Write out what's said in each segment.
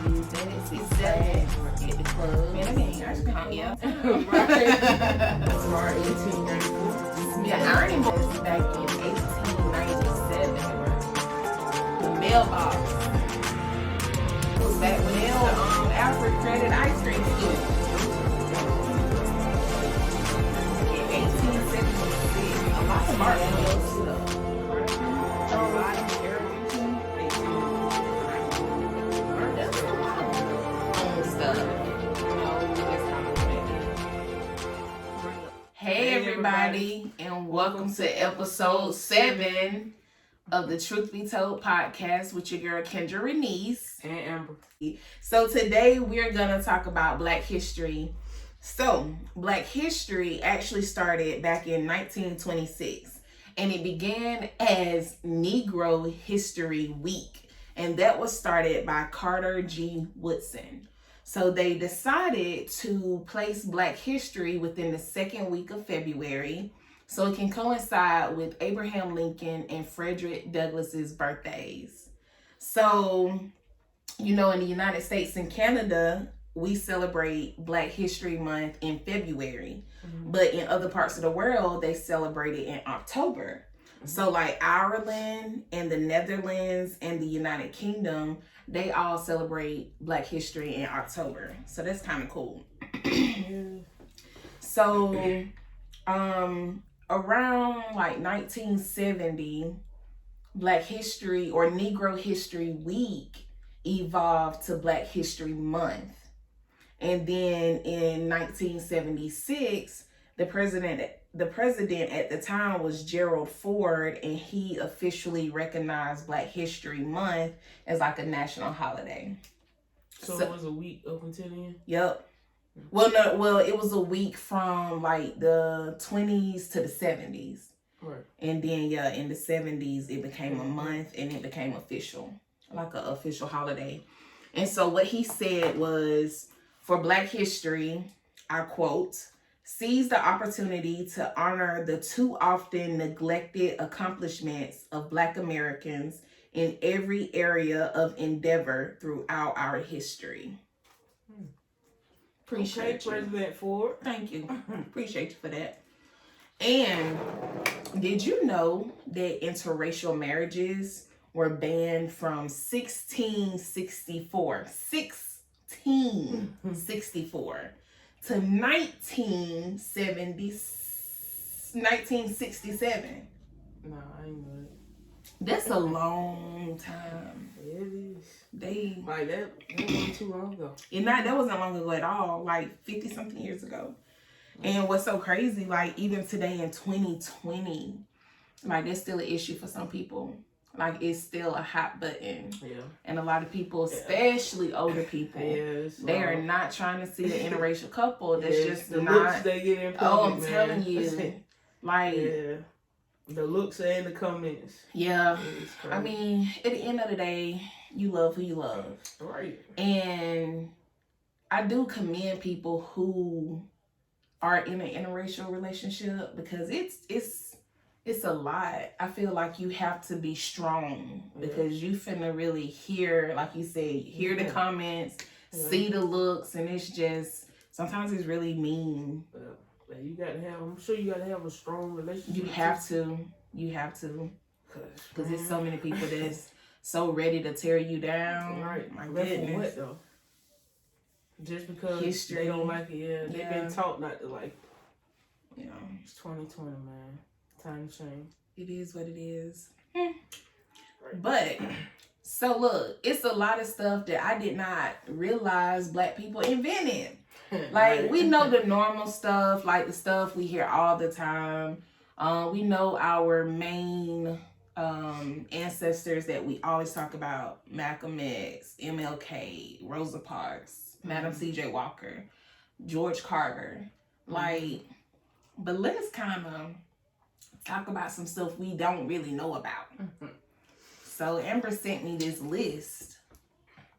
use that. It's that at the club. Man, I mean, I should come here. Smart 1894. Yeah, Ernie was back in 1897. The mailbox was back when the Alfred Credit Ice Cream School. In 1876, a lot of marshmallows. Hey everybody, and welcome to episode 7 of the Truth Be Told podcast with your girl Kendra Renese and Amber. So today we're gonna talk about Black history. So Black history actually started back in 1926, and it began as Negro History Week, and that was started by Carter G. Woodson. So they decided to place Black history within the second week of February so it can coincide with Abraham Lincoln and Frederick Douglass's birthdays. So, you know, in the United States and Canada, we celebrate Black History Month in February. Mm-hmm. But in other parts of the world, they celebrate it in October. Mm-hmm. So like Ireland and the Netherlands and the United Kingdom, they all celebrate Black history in October. So that's kind of cool. So around like 1970, Black History or Negro History Week evolved to Black History Month. And then in 1976, the president at the time was Gerald Ford, and he officially recognized Black History Month as like a national holiday. So it was a week up until then? Yep. Well, it was a week from like the 20s to the 70s. Right. And then, in the 70s, it became a month and it became official, like an official holiday. And so what he said was, for Black history, I quote, "seize the opportunity to honor the too often neglected accomplishments of Black Americans in every area of endeavor throughout our history." Appreciate you. President Ford. Thank you. Appreciate you for that. And did you know that interracial marriages were banned from 1664 to 1967? No, I ain't know it. That's a long time. It is. They like that wasn't too long ago. That wasn't long ago at all, like 50 something years ago. And what's so crazy, like even today in 2020, like that's still an issue for some people. Like it's still a hot button. Yeah. And a lot of people, especially older people, they are not trying to see an interracial couple. That's just the not. Looks they get in public, I'm telling you. Like, the looks and the comments. Yeah. I mean, at the end of the day, you love who you love. Right. And I do commend people who are in an interracial relationship, because it's a lot. I feel like you have to be strong, because you finna really hear, like you said, hear the comments, see the looks, and it's just, sometimes it's really mean. You gotta have, I'm sure you gotta have a strong relationship. You have to. Because there's so many people that's so ready to tear you down. Right. My goodness. What though? Just because history. They don't like it, they've been taught not to like it. It's 2020, man. Time to change. It is what it is. But, so look, it's a lot of stuff that I did not realize Black people invented. Like, we know the normal stuff, like the stuff we hear all the time. We know our main ancestors that we always talk about: Malcolm X, MLK, Rosa Parks, Madam C.J. Walker, George Carter. Like, but let's kind of talk about some stuff we don't really know about. So Amber sent me this list,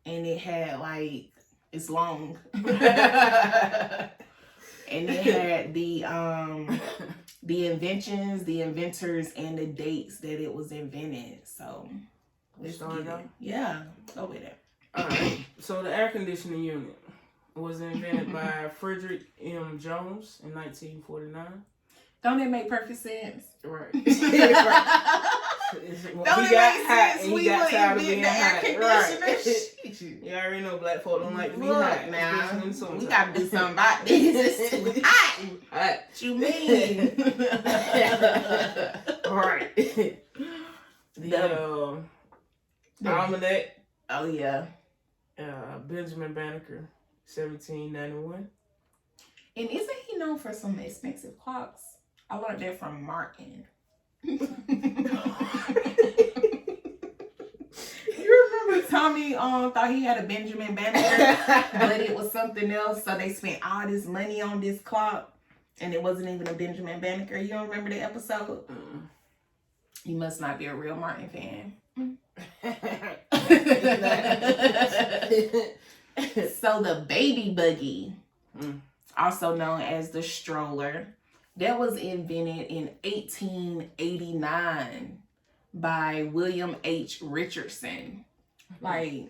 and it had like, it's long. And it had the inventions, the inventors, and the dates that it was invented. So let's start it. Yeah, go with it. All right. So the air conditioning unit was invented by Frederick M. Jones in 1949. Don't it make perfect sense? Right. Don't it make sense? We would invent the air conditioner. Right. You already know black folk don't like to be Look, hot. now, we got to do something about this. It's too hot. Hot. What you mean? Right. The almanac. Oh, yeah. Benjamin Banneker, 1791. And isn't he known for some expensive clocks? I learned that from Martin. You remember Tommy thought he had a Benjamin Banneker, but it was something else, so they spent all this money on this clock, and it wasn't even a Benjamin Banneker. You don't remember the episode? You must not be a real Martin fan. So the baby buggy, also known as the stroller, that was invented in 1889 by William H. Richardson. Like,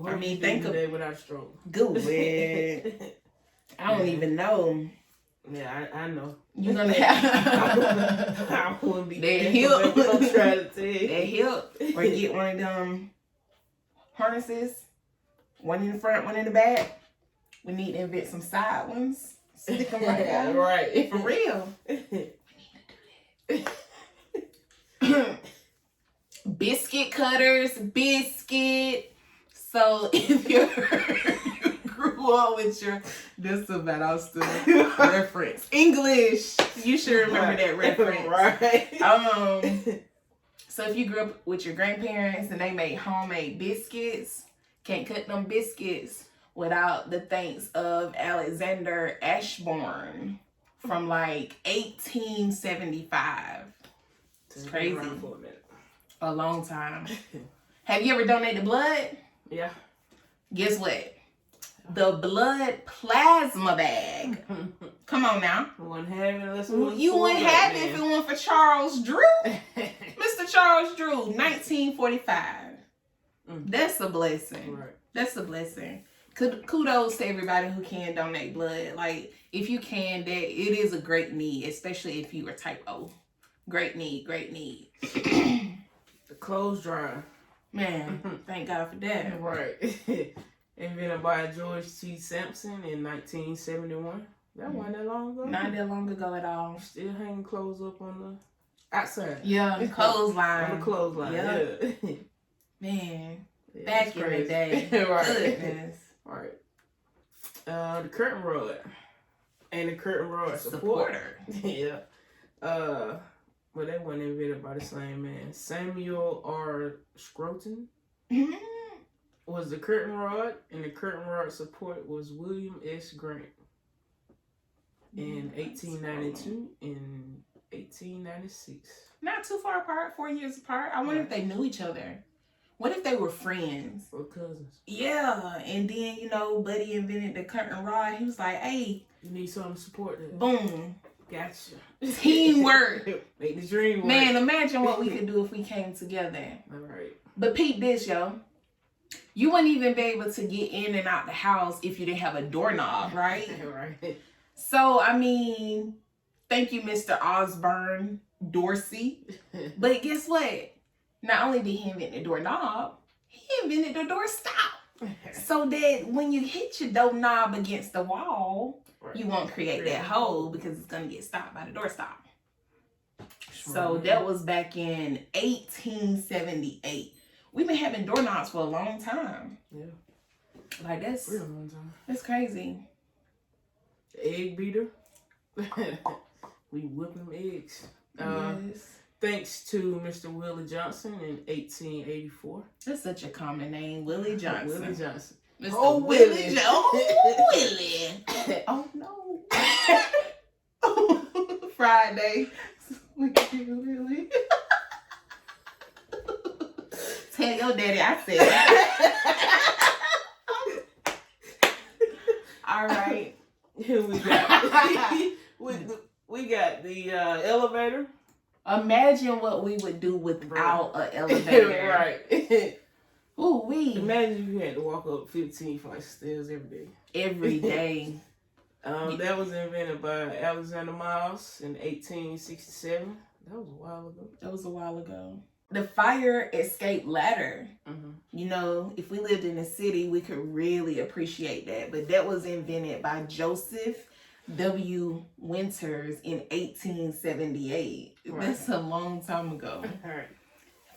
I mean, think of it without a stroller. Good. I don't even know. Yeah, I know. You're gonna have I wouldn't be that hip. I'm trying to tell you. That hip, or get one of them harnesses, one in the front, one in the back. We need to invent some side ones. Stick them right out. Right. For real. We need to do that. Biscuit cutters, biscuit. So if you grew up with your, this is about Austin reference. English. You should remember that reference. Right. So if you grew up with your grandparents and they made homemade biscuits, can't cut them biscuits without the thanks of Alexander Ashbourne from like 1875. It's crazy. For a minute. A long time. Have you ever donated blood? Yeah. Guess what? The blood plasma bag. Come on now. You wouldn't have it unless it was You wouldn't have it if it weren't for Charles Drew. Mr. Charles Drew, 1945. That's a blessing. Right. That's a blessing. Kudos to everybody who can donate blood. Like, if you can, that it is a great need, especially if you are type O. Great need, great need. The clothes dryer. Man, thank God for that. Right. Invented by George T. Sampson in 1971. That wasn't that long ago. Not that long ago at all. Still hanging clothes up on the outside. Yeah, clothesline. On the clothesline, yeah. Man, Yeah, back in the day. Right. Goodness. Right. The curtain rod. And the curtain rod supporter. Yeah. Well, they weren't invented by the same man. Samuel R. Scroton was the curtain rod, and the curtain rod support was William S. Grant in 1892 and 1896. Not too far apart, 4 years apart. I wonder if they knew each other. What if they were friends? Or cousins. Yeah, and then, Buddy invented the curtain rod. He was like, hey. You need something to support that. Boom. Gotcha. Teamwork. Make the dream work. Man, imagine what we could do if we came together. All right. But peep this, yo. You wouldn't even be able to get in and out the house if you didn't have a doorknob, right? Right. So, thank you, Mr. Osborne Dorsey. But guess what? Not only did he invent the doorknob, he invented the doorstop. So that when you hit your doorknob against the wall, you won't create that hole because it's going to get stopped by the doorstop. So that was back in 1878. We've been having doorknobs for a long time. Yeah. Like, that's real long time. That's crazy. Egg beater. We whip them eggs. Yes. Thanks to Mr. Willie Johnson in 1884. That's such a common name, Willie Johnson. Willie Johnson. Mr. Willie. Oh, Willie. Oh, no. Friday. Willie. Tell your daddy I said that. All right. Here we got the elevator. Imagine what we would do without an elevator. Right. Ooh wee. Imagine if you had to walk up 15 flights of stairs every day. Every day. That was invented by Alexander Miles in 1867. That was a while ago. The fire escape ladder. Mm-hmm. You know, if we lived in a city, we could really appreciate that. But that was invented by Joseph W. Winters in 1878. Right. That's a long time ago. Right.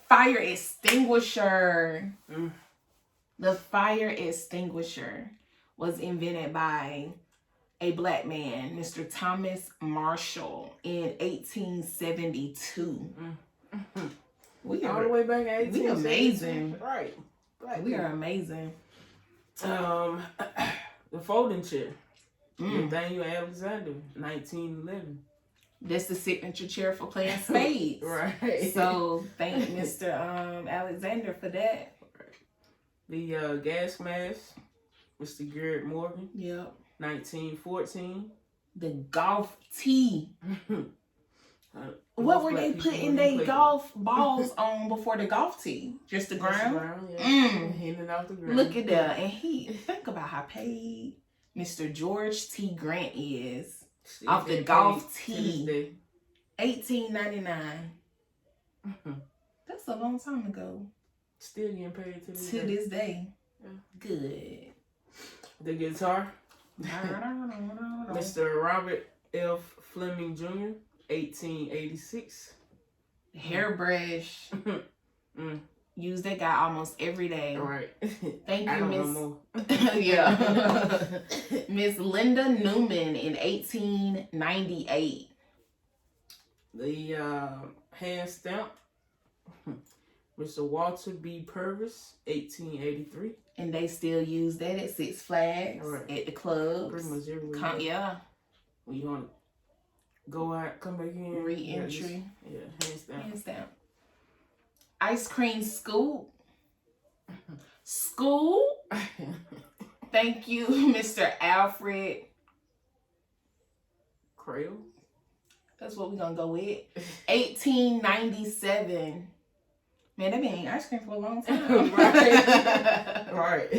Fire extinguisher. Mm. The fire extinguisher was invented by a black man, Mr. Thomas Marshall, in 1872. Mm-hmm. We all the way back in 1872. We amazing. Right. We are amazing. The folding chair. Nathaniel Alexander, 1911. That's the signature chair for playing spades. Right. So thank Mr. Alexander for that. The gas mask, Mr. Garrett Morgan. Yep. 1914. The golf tee. What were they putting their golf balls on before the golf tee? Just the ground? Hitting off the ground. Look at that. And think about how paid Mr. George T. Grant is off the golf tee. $18.99. That's a long time ago. Still getting paid to this day. Yeah. Good. The guitar. Mr. Robert F. Fleming Jr., 1886. Hairbrush. Use that guy almost every day. Right. Thank you, Miss. Yeah. Miss Linda Newman in 1898. The hand stamp. Mr. Walter B. Purvis, 1883. And they still use that at Six Flags, at the clubs. Pretty much everywhere. Yeah. When you want to go out, come back in. Re-entry. Yeah, hand stamp. Hand stamp. Ice cream scoop. School. Thank you, Mr. Alfred Crail. That's what we're going to go with. 1897. Man, they've been eating ice cream for a long time. Right.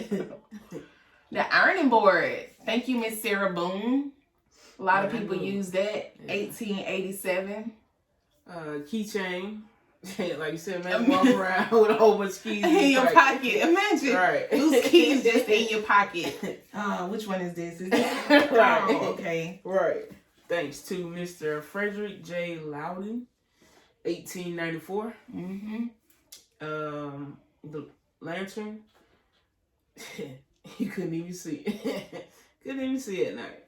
The ironing board. Thank you, Miss Sarah Boone. A lot of people use that. 1887. Keychain. Like you said, man, walk around with a whole bunch of keys in your pocket. Imagine. Right. Loose keys just in your pocket. Which one is this? Is this? Right. Oh, okay. Right. Thanks to Mr. Frederick J. Loudon, 1894. Mm-hmm. The lantern. You couldn't even see it. Couldn't even see it at night.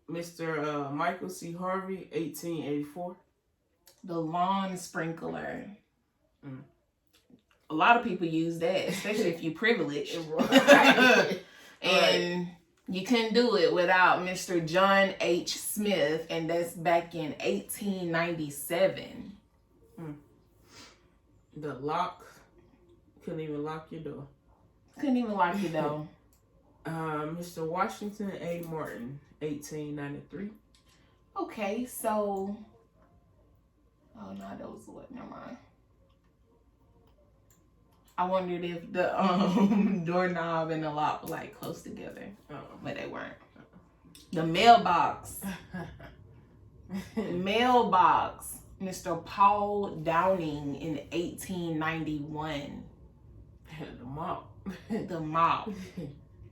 Mr. Michael C. Harvey, 1884. The lawn sprinkler. A lot of people use that, especially if you're privileged. Right. And you couldn't do it without Mr. John H. Smith, and that's back in 1897. The lock. Couldn't even lock your door. Couldn't even lock your door. Mr. Washington A. Martin, 1893. Okay, so... Oh, no, that was what? Never mind. I wondered if the doorknob and the lock were like close together. But they weren't. The mailbox. Mailbox. Mr. Paul Downing in 1891. The mop. The mop.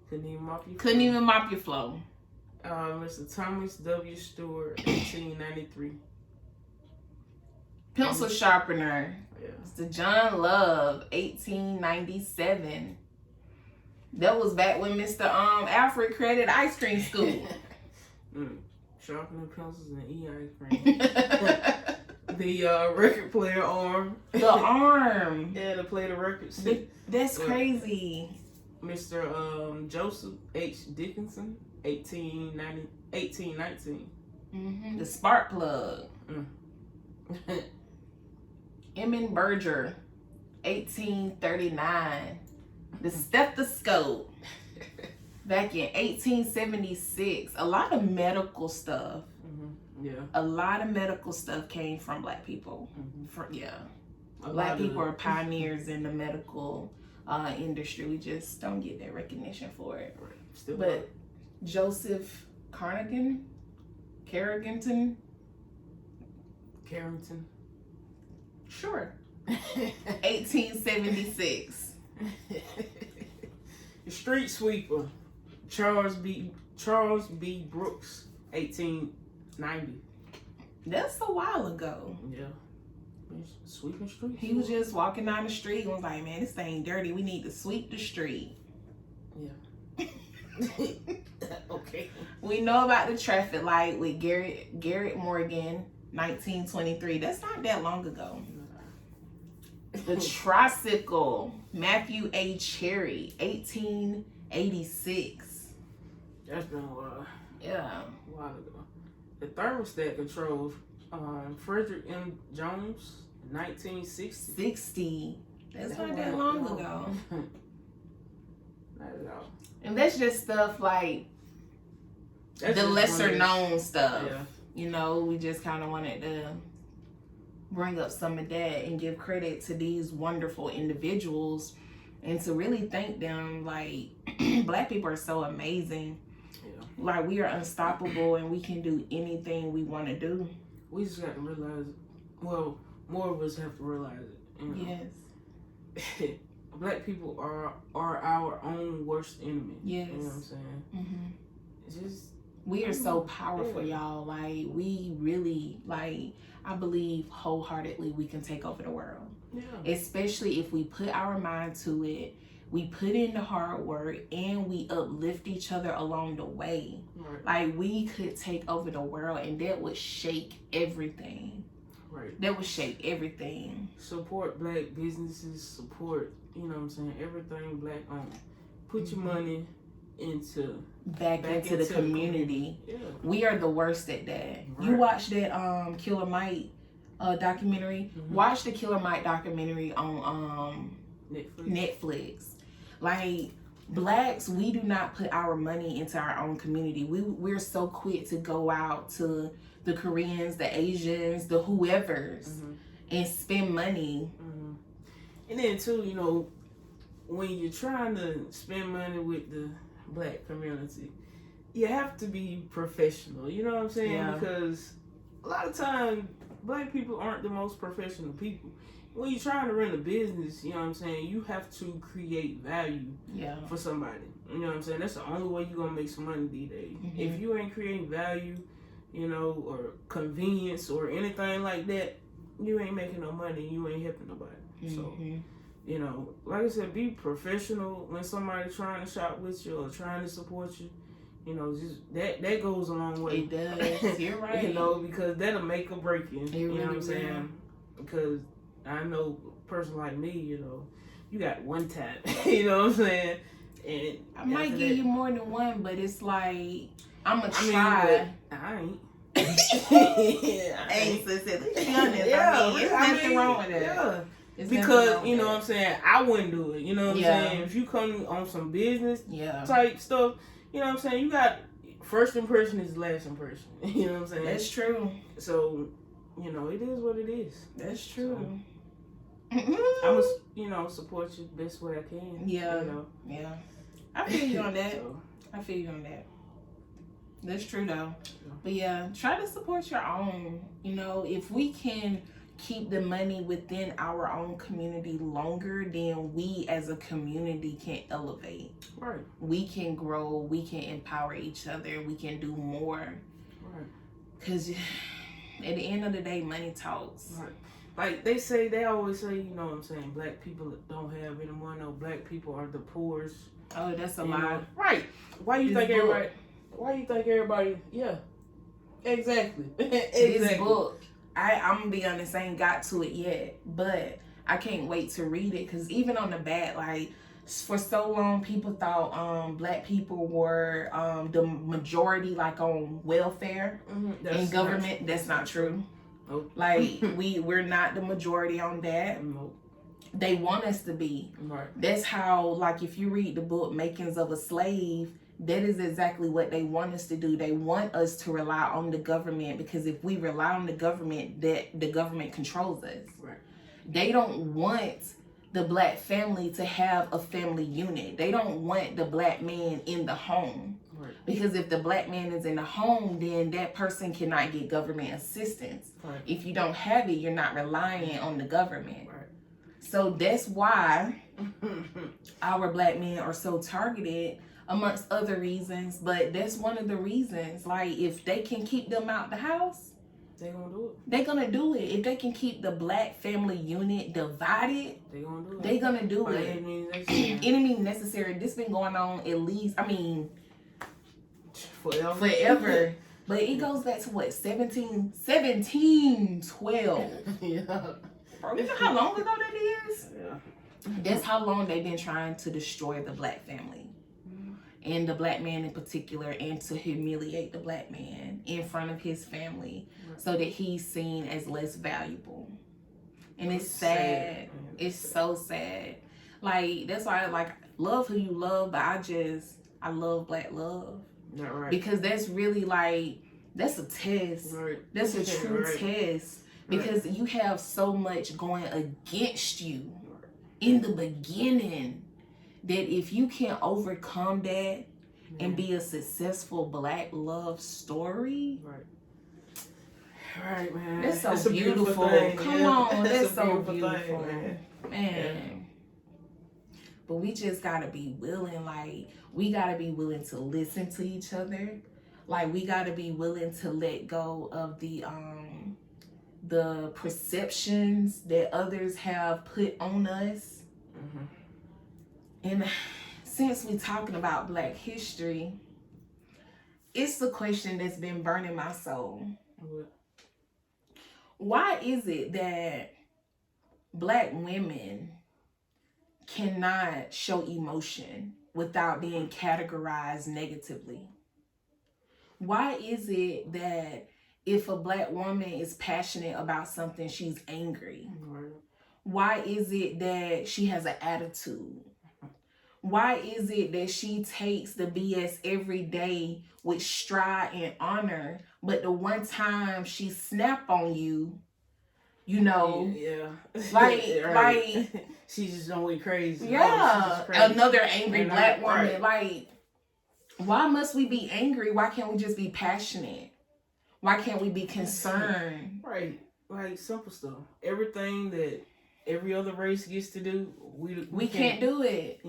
Couldn't even mop your Couldn't even mop your floor. Mr. Thomas W. Stewart, 1893. Pencil sharpener. Yeah. Mr. John Love, 1897. That was back when Mr. Alfred created ice cream school. Sharpening pencils and eating ice cream. The record player arm. The arm. Yeah, to play the records. That's crazy. Mr. Joseph H. Dickinson, 1819. Mm-hmm. The spark plug. Emmett Berger, 1839. The stethoscope, back in 1876. A lot of medical stuff. Yeah. A lot of medical stuff came from black people. Black people are pioneers in the medical industry. We just don't get that recognition for it. Right. Still but not. Joseph Carrington, Carrington. Sure. 1876. The street sweeper, Charles B. Brooks, 1890. That's a while ago. Yeah. Sweeping streets. He was just walking down the street and was like, man, this thing dirty. We need to sweep the street. Yeah. Okay. We know about the traffic light with Garrett Morgan, 1923. That's not that long ago. The tricycle, Matthew A. Cherry, 1886. That's been a while. Yeah. A while ago. The thermostat controls, Frederick M. Jones, 1960. 60. That's not that long ago. Not at all. And that's just stuff like That's the just lesser one of known stuff. Yeah. You know, we just kind of wanted to bring up some of that and give credit to these wonderful individuals and to really thank them. Like, Black people are so amazing. Yeah. Like, we are unstoppable and we can do anything we want to do. We just got to realize, well, more of us have to realize it. You know? Yes. Black people are our own worst enemy. Yes. You know what I'm saying? Mm-hmm. It's just... We are so powerful, y'all. Like, we really, like, I believe wholeheartedly we can take over the world. Yeah. Especially if we put our mind to it, we put in the hard work, and we uplift each other along the way. Right. Like, we could take over the world, and that would shake everything. Right. That would shake everything. Support Black businesses, support, you know what I'm saying, everything Black owned. Put your money into... Back into the community. Yeah. We are the worst at that. Right. You watch that Killer Mike documentary. Mm-hmm. Watch the Killer Mike documentary on Netflix. Like, Blacks, we do not put our money into our own community. We're so quick to go out to the Koreans, the Asians, the whoever's, and spend money. Mm-hmm. And then too, you know, when you're trying to spend money with the Black community, you have to be professional. You know what I'm saying? Yeah. Because a lot of times Black people aren't the most professional people. When you're trying to run a business, you know what I'm saying, you have to create value for somebody. You know what I'm saying? That's the only way you're gonna make some money these days. Mm-hmm. If you ain't creating value, you know, or convenience or anything like that, you ain't making no money. You ain't helping nobody. Mm-hmm. So, you know, like I said, be professional when somebody's trying to shop with you or trying to support you. You know, just that goes a long way. It does. You're right. You know, because that'll make or break you. You know what I'm saying? Will. Because I know a person like me, you know, you got one tap. You know what I'm saying? And I might give you more than one, but it's like, I'm going to try. I ain't. I ain't so silly. There's nothing wrong with it. Yeah. Because, you know what I'm saying, I wouldn't do it. You know what I'm saying? If you come on some business type stuff, you know what I'm saying, you got first impression is last impression. You know what I'm saying? That's true. So, you know, it is what it is. That's true. So, I'm going to, you know, support you the best way I can. Yeah. You know? Yeah. I feel you on that. So, I feel you on that. That's true though. But yeah, try to support your own. You know, if we can keep the money within our own community longer, then we as a community can elevate. Right. We can grow. We can empower each other. We can do more. Right. Because at the end of the day, money talks. Right. Like they always say, you know what I'm saying, Black people don't have any money. No, Black people are the poorest. Oh, that's a lie. Right. Why you think everybody? Yeah. Exactly. This book, I'm gonna be honest, I ain't got to it yet, but I can't wait to read it because even on the back, like for so long, people thought Black people were the majority, like on welfare in government. That's not true. Nope. Like we're not the majority on that. Nope. They want us to be. Right. That's how, like, if you read the book Makings of a Slave, that is exactly what they want us to do. They want us to rely on the government because if we rely on the government, that the government controls us. Right. They don't want the black family to have a family unit. They don't want the black man in the home. Right. Because if the black man is in the home, then that person cannot get government assistance. Right. If you don't have it, you're not relying on the government. Right. So that's why our black men are so targeted, amongst other reasons. But that's one of the reasons. Like, if they can keep them out the house, they gonna do it. They gonna do it. If they can keep the black family unit divided, they gonna do it. They gonna do it. Enemy necessary. This been going on at least, forever. But it goes back to what, 1712. Yeah. Bro, you know how long ago that is? Yeah. That's how long they've been trying to destroy the black family. And the black man in particular, and to humiliate the black man in front of his family, so that he's seen as less valuable. And it's sad. It's so sad. Like, that's why I love who you love, but I love black love. Right. Because that's really that's a test. Right. That's a true test. Because you have so much going against you in the beginning, that if you can overcome that and be a successful black love story, right, man, that's so beautiful. Come on, that's so beautiful, man. Yeah. But we just gotta be willing. We gotta be willing to listen to each other. We gotta be willing to let go of the perceptions that others have put on us. Mm-hmm. And since we're talking about black history, it's the question that's been burning my soul. What? Why is it that black women cannot show emotion without being categorized negatively? Why is it that if a black woman is passionate about something, she's angry? Right. Why is it that she has an attitude? Why is it that she takes the BS every day with stride and honor, but the one time she snap on you, yeah. She's just going crazy. Yeah, crazy. Another angry black woman. Right. Why must we be angry? Why can't we just be passionate? Why can't we be concerned? Right. Simple stuff. Everything that every other race gets to do, we can't do it.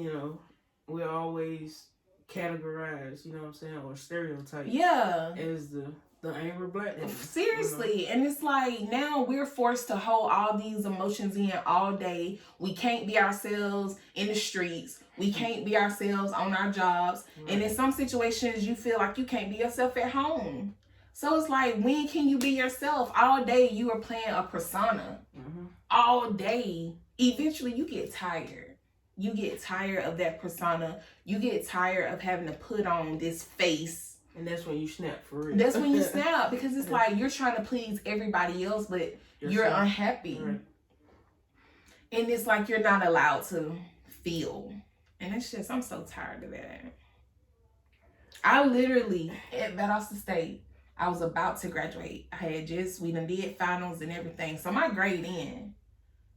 We're always categorized, what I'm saying, or stereotyped. Yeah. As the angry black woman. Seriously. And it's now we're forced to hold all these emotions in all day. We can't be ourselves in the streets. We can't be ourselves on our jobs. Right. And in some situations, you feel like you can't be yourself at home. So it's when can you be yourself? All day you are playing a persona. Mm-hmm. All day. Eventually you get tired. You get tired of that persona. You get tired of having to put on this face. And that's when you snap, for real. That's when you snap, because it's you're trying to please everybody else, but you're unhappy. Right. And it's you're not allowed to feel. And it's just, I'm so tired of that. I literally, at Valdosta State, I was about to graduate. We done did finals and everything. So my grade in.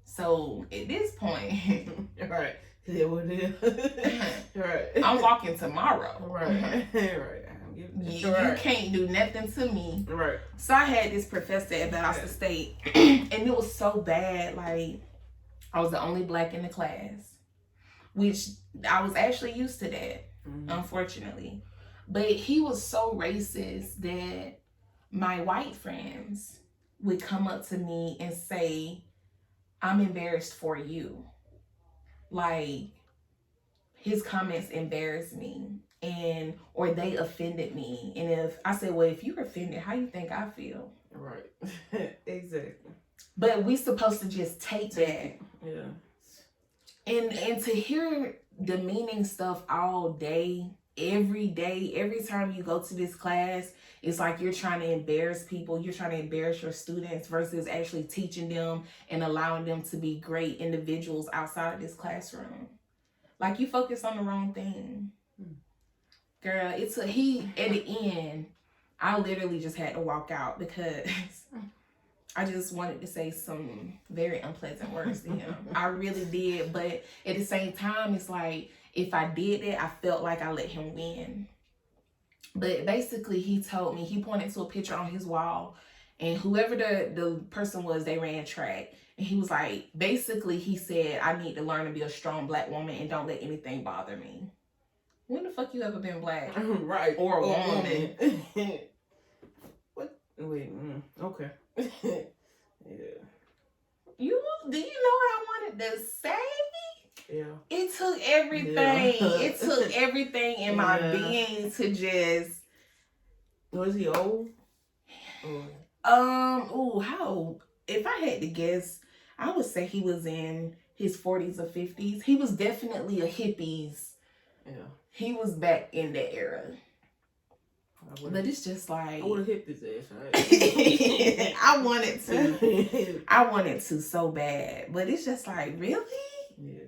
So at this point, right. Yeah, what it is. Right. I'm walking tomorrow. Right. Right. You can't do nothing to me. Right. So I had this professor at Valdosta State, and it was so bad. I was the only black in the class, which I was actually used to that, unfortunately. But he was so racist that my white friends would come up to me and say, "I'm embarrassed for you." His comments embarrassed me, or they offended me. And if I said, well, if you're offended, how you think I feel? Right. Exactly. But we supposed to just take that. Yeah. And to hear demeaning stuff all day, every time you go to this class, it's you're trying to embarrass people. You're trying to embarrass your students versus actually teaching them and allowing them to be great individuals outside of this classroom. You focus on the wrong thing. Girl, at the end, I literally just had to walk out because I just wanted to say some very unpleasant words to him. I really did. But at the same time, it's like, if I did that, I felt like I let him win. But basically, he told me, he pointed to a picture on his wall, and whoever the person was, they ran track. And he was like, basically, he said, I need to learn to be a strong Black woman and don't let anything bother me. When the fuck you ever been Black? Right. Or a woman? What? Wait. Okay. Yeah. Do you know what I wanted to say? Yeah. It took everything. Yeah. It took everything in my being to just. Was he old? How old? If I had to guess, I would say he was in his 40s or 50s. He was definitely a hippies. Yeah. He was back in that era. But it's just like, I would have hit his ass, right? I wanted to so bad. But it's just like, really? Yeah.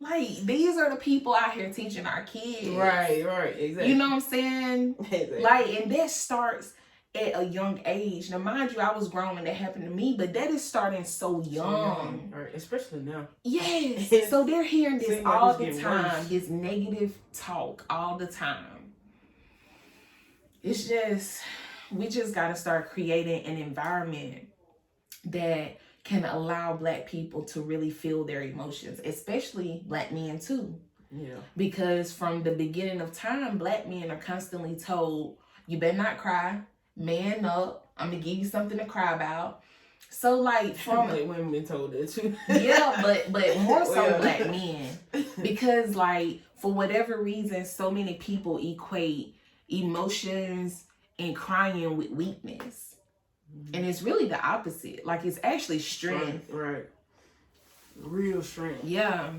Like, these are the people out here teaching our kids. Right, exactly. You know what I'm saying? Exactly. Like, and that starts at a young age. Now, mind you, I was grown when that happened to me, but that is starting so young. Right, especially now. Yes. So they're hearing this all the time, worse. This negative talk all the time. It's just, we just got to start creating an environment that can allow Black people to really feel their emotions, especially Black men too. Yeah. Because from the beginning of time, Black men are constantly told, you better not cry, man up, I'm going to give you something to cry about. So like from like women been told that too. Yeah, but more so Black men. Because like for whatever reason, so many people equate emotions and crying with weakness. And it's really the opposite. Like, it's actually strength. Right. Real strength. Yeah.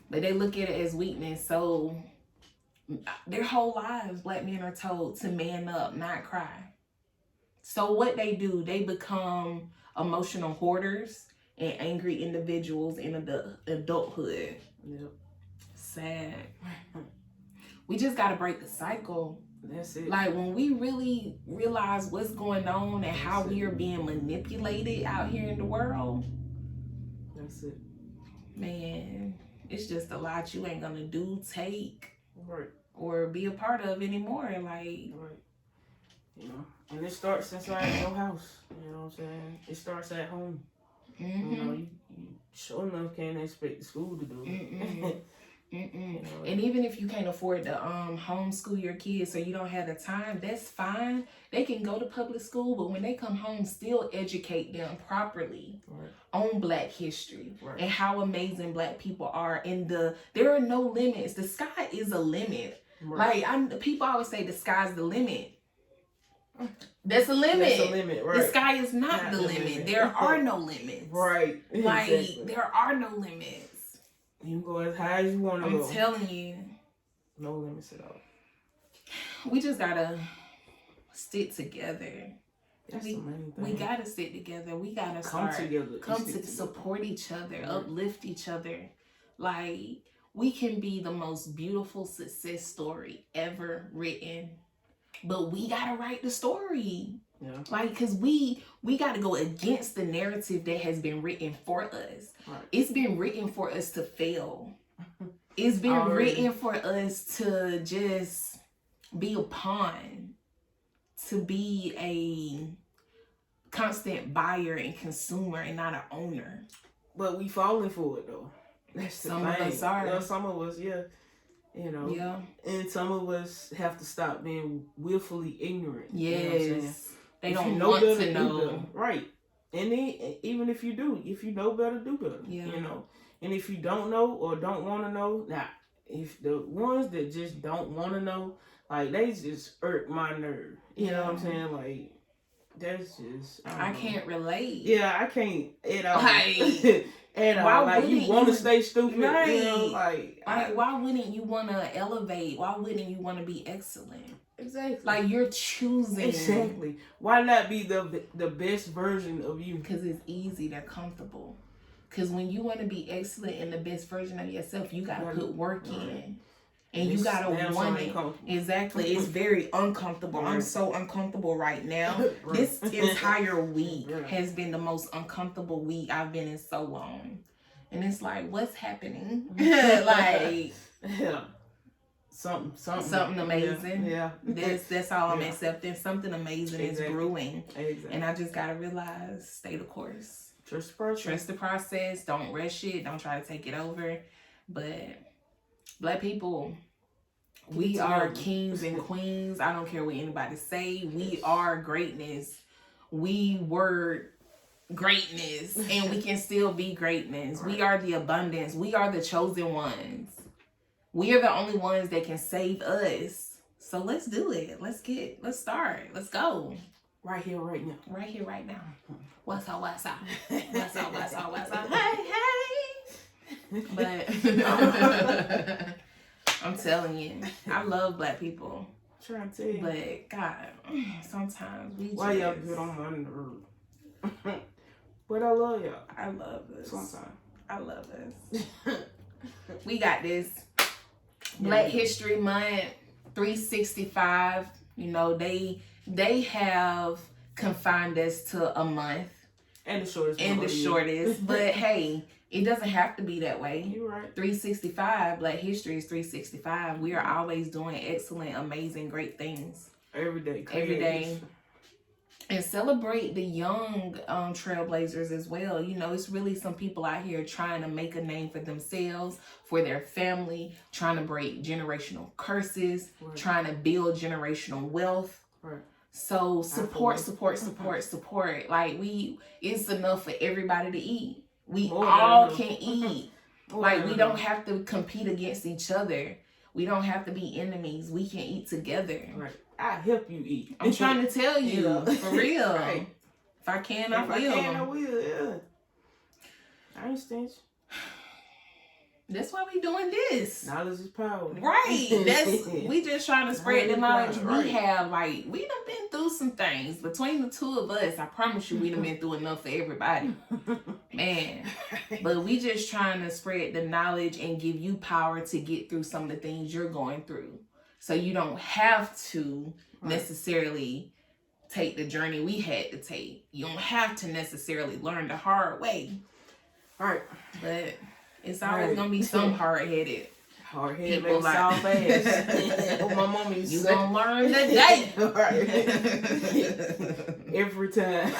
But they look at it as weakness. So their whole lives, Black men are told to man up, not cry. So what they do, they become emotional hoarders and angry individuals in adulthood. Yep. Sad. We just got to break the cycle. That's it. Like, when we really realize what's going on and how we are being manipulated out here in the world. That's it. Man, it's just a lot you ain't gonna do, take, right, or be a part of anymore. Like, right. You know, and it starts inside your house. You know what I'm saying? It starts at home. Mm-hmm. You know, you sure enough can't expect the school to do it. You know, and even if you can't afford to homeschool your kids, so you don't have the time, that's fine. They can go to public school, but when they come home, still educate them properly on Black history and how amazing Black people are. And there are no limits. The sky is a limit. Like, people always say the sky's the limit. That's a limit. That's a limit, right? The sky is not the limit. There are no limits. Right. Like, there are no limits. You can go as high as you want to go. I'm telling you. No limits at all. We just gotta stick together. That's the main thing. We gotta stick together. We gotta come together. Come to support each other, uplift each other. Like, we can be the most beautiful success story ever written. But we gotta write the story. Yeah. Like, cause we gotta go against the narrative that has been written for us. Right. It's been written for us to fail. It's been written for us to just be a pawn, to be a constant buyer and consumer and not an owner. But we falling for it though. That's the some thing. Of us are. You know, some of us, you know. Yeah. And some of us have to stop being willfully ignorant. Yes. You know what I'm saying? They don't want to know. Right. And then, even if you do, if you know better, do better. Yeah. You know. And if you don't know or don't want to know, if the ones that just don't want to know, like, they just irk my nerve. You know what I'm saying? Like, that's just... I can't relate. Yeah, I can't at all. Like, at all. Like, you want to stay stupid. Right. You know, like, why wouldn't you want to elevate? Why wouldn't you want to be excellent? Exactly. Like, you're choosing. Exactly. Why not be the best version of you? Because it's easy. They're comfortable. Because when you want to be excellent and the best version of yourself, you got to put work in. And you gotta want it. Exactly. It's very uncomfortable. I'm so uncomfortable right now. This entire week has been the most uncomfortable week I've been in so long. And it's like, what's happening? Like, yeah. Something amazing. Yeah. That's all I'm accepting. Something amazing is brewing. Exactly. And I just gotta realize, stay the course. Trust the process. Trust the process. Don't rush it. Don't try to take it over. But Black people, we are kings and queens. I don't care what anybody say. We are greatness. We were greatness, and we can still be greatness. We are the abundance. We are the chosen ones. We are the only ones that can save us. So let's do it. Let's start. Let's go. Right here, right now. Right here, right now. What's up? What's up? What's up? What's up? What's up? Hey, hey. But I'm telling you, I love Black people. I'm trying to tell you. But God, sometimes we why y'all get on my nerve? But I love y'all. I love us. Sometimes. I love us. We got this. Black History Month, 365. You know, they have confined us to a month. And the shortest. But hey, it doesn't have to be that way. You're right. 365. Black History is 365. We are always doing excellent, amazing, great things. Every day. Every day. And celebrate the young trailblazers as well. You know, it's really some people out here trying to make a name for themselves, for their family, trying to break generational curses, trying to build generational wealth. Right. So support. Like it's enough for everybody to eat. We all can eat. Like we don't have to compete against each other. We don't have to be enemies. We can eat together. Right. I help you eat. I'm trying to tell you, for real. Right. If I can, I will. Yeah. I understand you. That's why we doing this. Knowledge is power. Right. We just trying to spread the knowledge right. we have. Like, we done been through some things. Between the two of us, I promise you, we done been through enough for everybody. Man. But we just trying to spread the knowledge and give you power to get through some of the things you're going through. So you don't have to necessarily take the journey we had to take. You don't have to necessarily learn the hard way. Right. But it's always going to be some hard-headed Hard-headed people makes like all fast. What my mama used to you say. going to learn today. Right. Every time.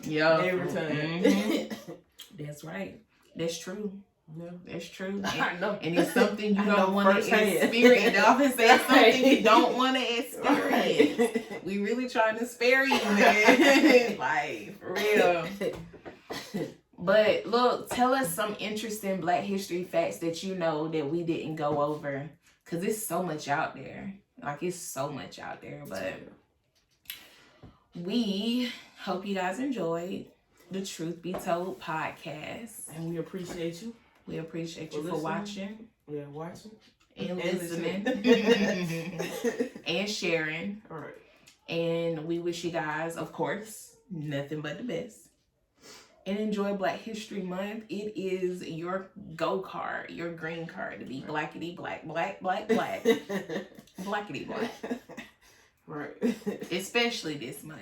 Yeah. Every time. Mm-hmm. That's right. That's true. Yeah. That's true. I know. And it's something you don't want to experience. I often say it's something you don't want to experience. Right. We really trying to spare you, man. Like, for real. But look, tell us some interesting Black history facts that you know that we didn't go over. Because it's so much out there. Like, it's so much out there. But we hope you guys enjoyed the Truth Be Told podcast. And we appreciate you. We appreciate you for watching. Yeah, watching. And listening. And sharing. All right. And we wish you guys, of course, nothing but the best. And enjoy Black History Month. It is your go card, your green card to be blackity black, black. Blackity black. Right. Especially this month.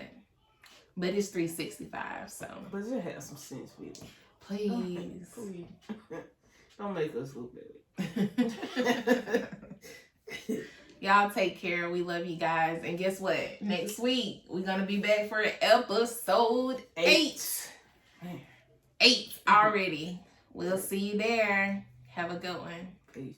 But it's 365, so. But it has some sense with it. Please. Please. Don't make us look bad. Y'all take care. We love you guys. And guess what? Next week, we're going to be back for episode 8. 8 already. We'll see you there. Have a good one.